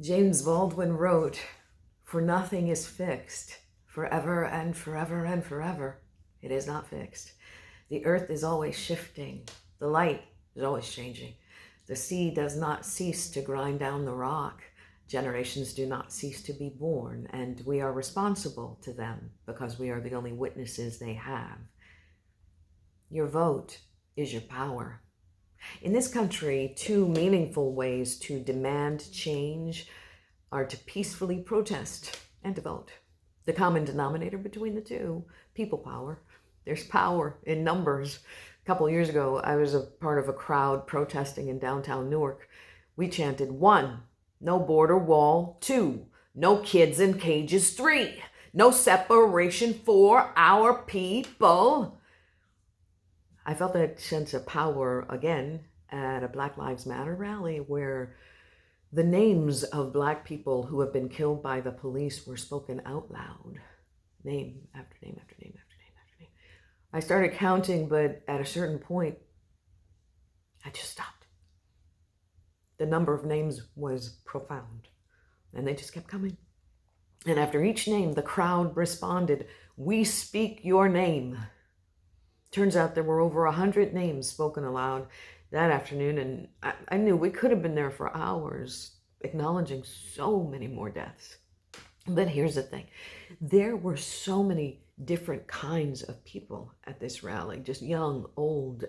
James Baldwin wrote, "For nothing is fixed, forever and forever and forever. It is not fixed. The earth is always shifting. The light is always changing. The sea does not cease to grind down the rock. Generations do not cease to be born, and we are responsible to them because we are the only witnesses they have. Your vote is your power." In this country, two meaningful ways to demand change are to peacefully protest and to vote. The common denominator between the two, people power. There's power in numbers. A couple of years ago, I was a part of a crowd protesting in downtown Newark. We chanted 1, no border wall; 2, no kids in cages; 3, no separation for our people. I felt that sense of power again at a Black Lives Matter rally where the names of Black people who have been killed by the police were spoken out loud. Name after name after name after name after name. I started counting, but at a certain point, I just stopped. The number of names was profound, and they just kept coming. And after each name, the crowd responded, "We speak your name." Turns out there were over 100 names spoken aloud that afternoon, and I knew we could have been there for hours, acknowledging so many more deaths. But here's the thing. There were so many different kinds of people at this rally, just young, old,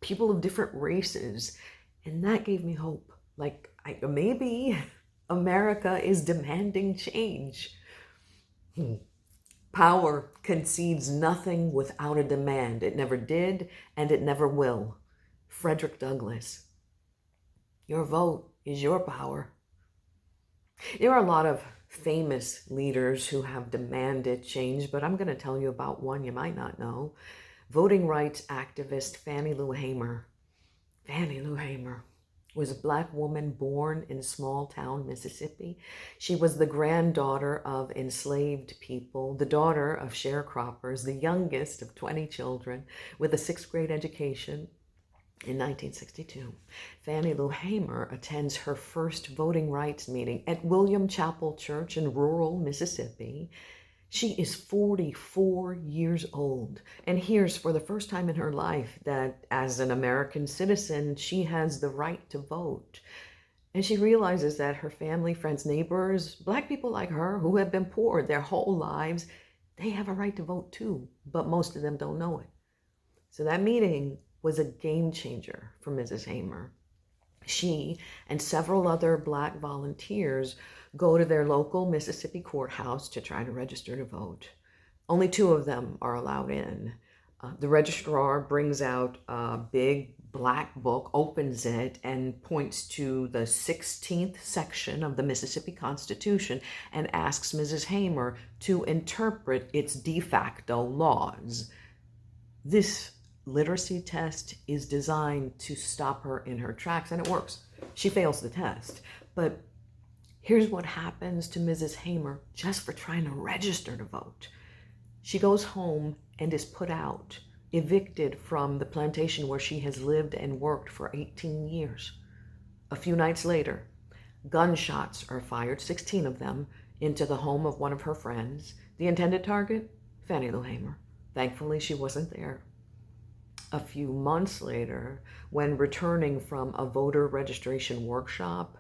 people of different races, and that gave me hope. Like, maybe America is demanding change. Power concedes nothing without a demand. It never did, and it never will. Frederick Douglass. Your vote is your power. There are a lot of famous leaders who have demanded change, but I'm going to tell you about one you might not know. Voting rights activist Fannie Lou Hamer. Fannie Lou Hamer was a Black woman born in small town Mississippi. She was the granddaughter of enslaved people, the daughter of sharecroppers, the youngest of 20 children with a 6th grade education. In 1962, Fannie Lou Hamer attends her first voting rights meeting at William Chapel Church in rural Mississippi. She is 44 years old and hears for the first time in her life that as an American citizen, she has the right to vote. And she realizes that her family, friends, neighbors, Black people like her who have been poor their whole lives, they have a right to vote too, but most of them don't know it. So that meeting was a game changer for Mrs. Hamer. She and several other Black volunteers go to their local Mississippi courthouse to try to register to vote. Only 2 of them are allowed in. The registrar brings out a big black book, opens it, and points to the 16th section of the Mississippi Constitution and asks Mrs. Hamer to interpret its de facto laws. This literacy test is designed to stop her in her tracks, and it works. She fails the test. But here's what happens to Mrs. Hamer just for trying to register to vote. She goes home and is put out, evicted from the plantation where she has lived and worked for 18 years. A few nights later, gunshots are fired, 16 of them, into the home of one of her friends. The intended target? Fannie Lou Hamer. Thankfully, she wasn't there. A few months later, when returning from a voter registration workshop,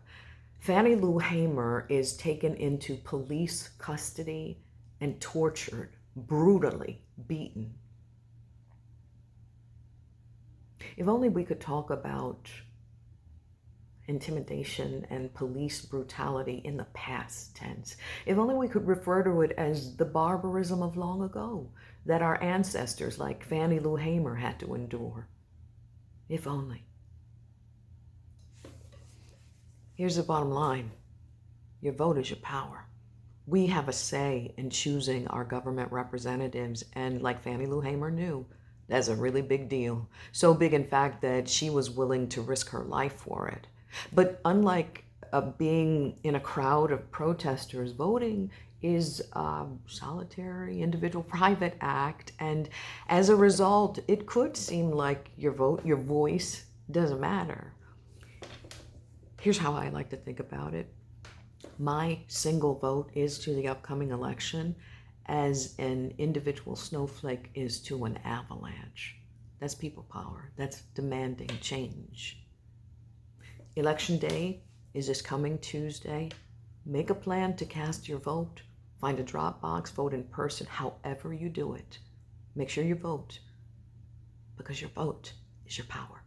Fannie Lou Hamer is taken into police custody and tortured, brutally beaten. If only we could talk about intimidation and police brutality in the past tense. If only we could refer to it as the barbarism of long ago that our ancestors like Fannie Lou Hamer had to endure. If only. Here's the bottom line. Your vote is your power. We have a say in choosing our government representatives, and like Fannie Lou Hamer knew, that's a really big deal. So big, in fact, that she was willing to risk her life for it. But unlike being in a crowd of protesters, voting is a solitary, individual, private act. And as a result, it could seem like your vote, your voice doesn't matter. Here's how I like to think about it. my single vote is to the upcoming election as an individual snowflake is to an avalanche. That's people power. That's demanding change. Election day is this coming Tuesday. Make a plan to cast your vote. Find a drop box, vote in person, however you do it. Make sure you vote, because your vote is your power.